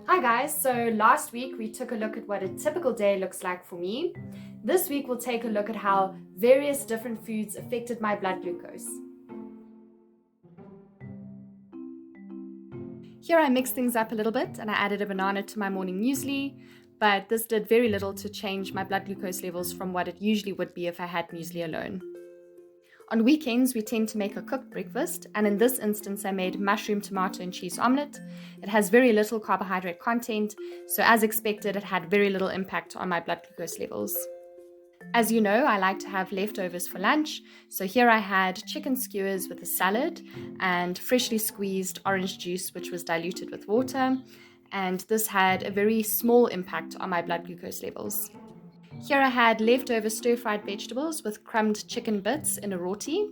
Hi guys, so last week we took a look at what a typical day looks like for me. This week we'll take a look at how various different foods affected my blood glucose. Here I mixed things up a little bit and I added a banana to my morning muesli, but this did very little to change my blood glucose levels from what it usually would be if I had muesli alone. On weekends, we tend to make a cooked breakfast, and in this instance, I made mushroom, tomato, and cheese omelette. It has very little carbohydrate content, so as expected, it had very little impact on my blood glucose levels. As you know, I like to have leftovers for lunch, so here I had chicken skewers with a salad and freshly squeezed orange juice, which was diluted with water, and this had a very small impact on my blood glucose levels. Here I had leftover stir-fried vegetables with crumbed chicken bits in a roti.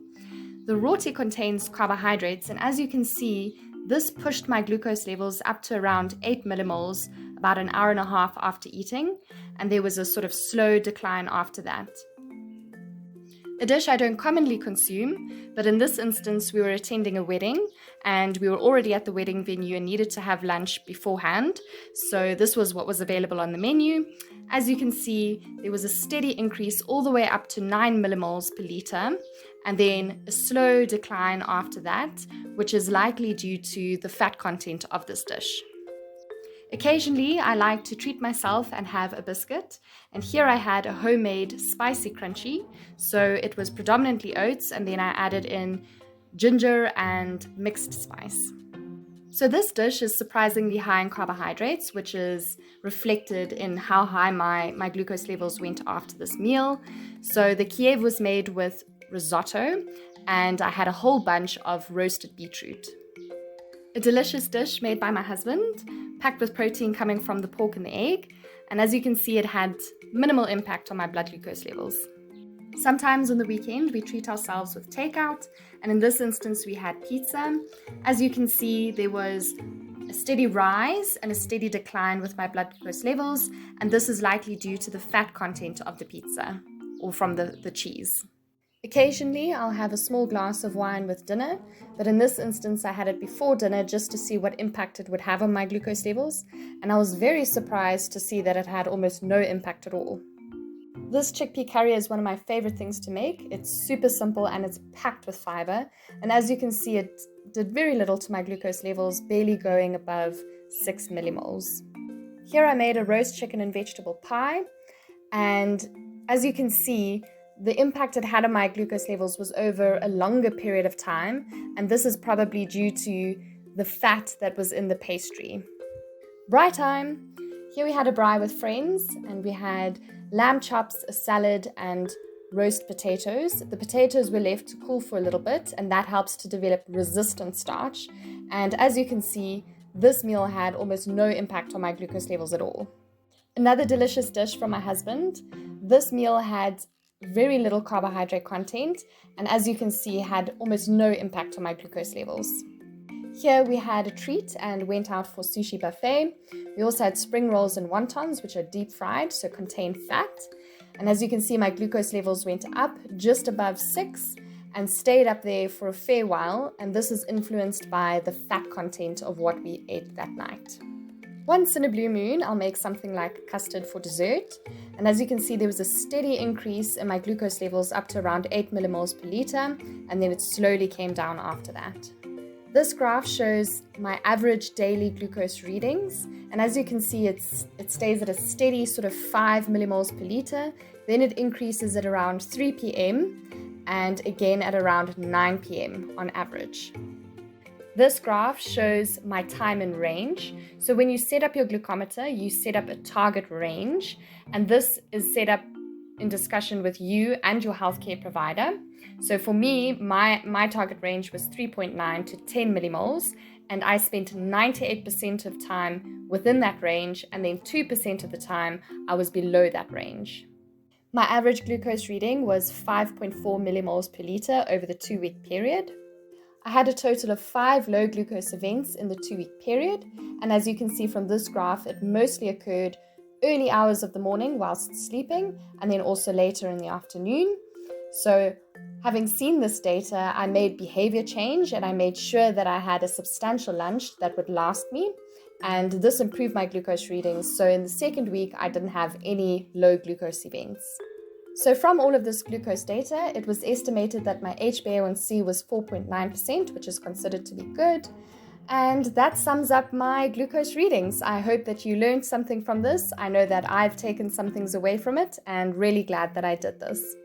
The roti contains carbohydrates, and as you can see, this pushed my glucose levels up to around 8 millimoles about an hour and a half after eating, and there was a sort of slow decline after that. A dish I don't commonly consume, but in this instance we were attending a wedding and we were already at the wedding venue and needed to have lunch beforehand, so this was what was available on the menu. As you can see, there was a steady increase all the way up to 9 millimoles per litre, and then a slow decline after that, which is likely due to the fat content of this dish. Occasionally, I like to treat myself and have a biscuit, and here I had a homemade spicy crunchy, so it was predominantly oats, and then I added in ginger and mixed spice. So this dish is surprisingly high in carbohydrates, which is reflected in how high my glucose levels went after this meal. So the Kiev was made with risotto, and I had a whole bunch of roasted beetroot. A delicious dish made by my husband, packed with protein coming from the pork and the egg, and as you can see, it had minimal impact on my blood glucose levels. Sometimes on the weekend, we treat ourselves with takeout, and in this instance, we had pizza. As you can see, there was a steady rise and a steady decline with my blood glucose levels, and this is likely due to the fat content of the pizza, or from the cheese. Occasionally, I'll have a small glass of wine with dinner, but in this instance, I had it before dinner just to see what impact it would have on my glucose levels, and I was very surprised to see that it had almost no impact at all. This chickpea curry is one of my favorite things to make. It's super simple and it's packed with fiber, and as you can see, it did very little to my glucose levels, barely going above 6 millimoles. Here I made a roast chicken and vegetable pie, and as you can see, the impact it had on my glucose levels was over a longer period of time, and this is probably due to the fat that was in the pastry. Braai time! Here we had a braai with friends, and we had lamb chops, a salad, and roast potatoes. The potatoes were left to cool for a little bit, and that helps to develop resistant starch. And as you can see, this meal had almost no impact on my glucose levels at all. Another delicious dish from my husband. This meal had very little carbohydrate content, and as you can see, had almost no impact on my glucose levels. Here we had a treat and went out for sushi buffet. We also had spring rolls and wontons, which are deep fried, so contain fat. And as you can see, my glucose levels went up just above 6 and stayed up there for a fair while, and this is influenced by the fat content of what we ate that night. Once in a blue moon, I'll make something like custard for dessert. And as you can see, there was a steady increase in my glucose levels up to around 8 millimoles per litre, and then it slowly came down after that. This graph shows my average daily glucose readings, and as you can see, it stays at a steady sort of 5 millimoles per litre, then it increases at around 3 p.m. and again at around 9 p.m. on average. This graph shows my time in range. So when you set up your glucometer, you set up a target range, and this is set up in discussion with you and your healthcare provider. So for me, my target range was 3.9 to 10 millimoles, and I spent 98% of time within that range, and then 2% of the time I was below that range. My average glucose reading was 5.4 millimoles per litre over the 2-week period. I had a total of 5 low glucose events in the 2-week period, and as you can see from this graph, it mostly occurred early hours of the morning whilst sleeping, and then also later in the afternoon. So having seen this data, I made behavior change, and I made sure that I had a substantial lunch that would last me, and this improved my glucose readings. So in the second week, I didn't have any low glucose events. So from all of this glucose data, it was estimated that my HbA1c was 4.9%, which is considered to be good. And that sums up my glucose readings. I hope that you learned something from this. I know that I've taken some things away from it and really glad that I did this.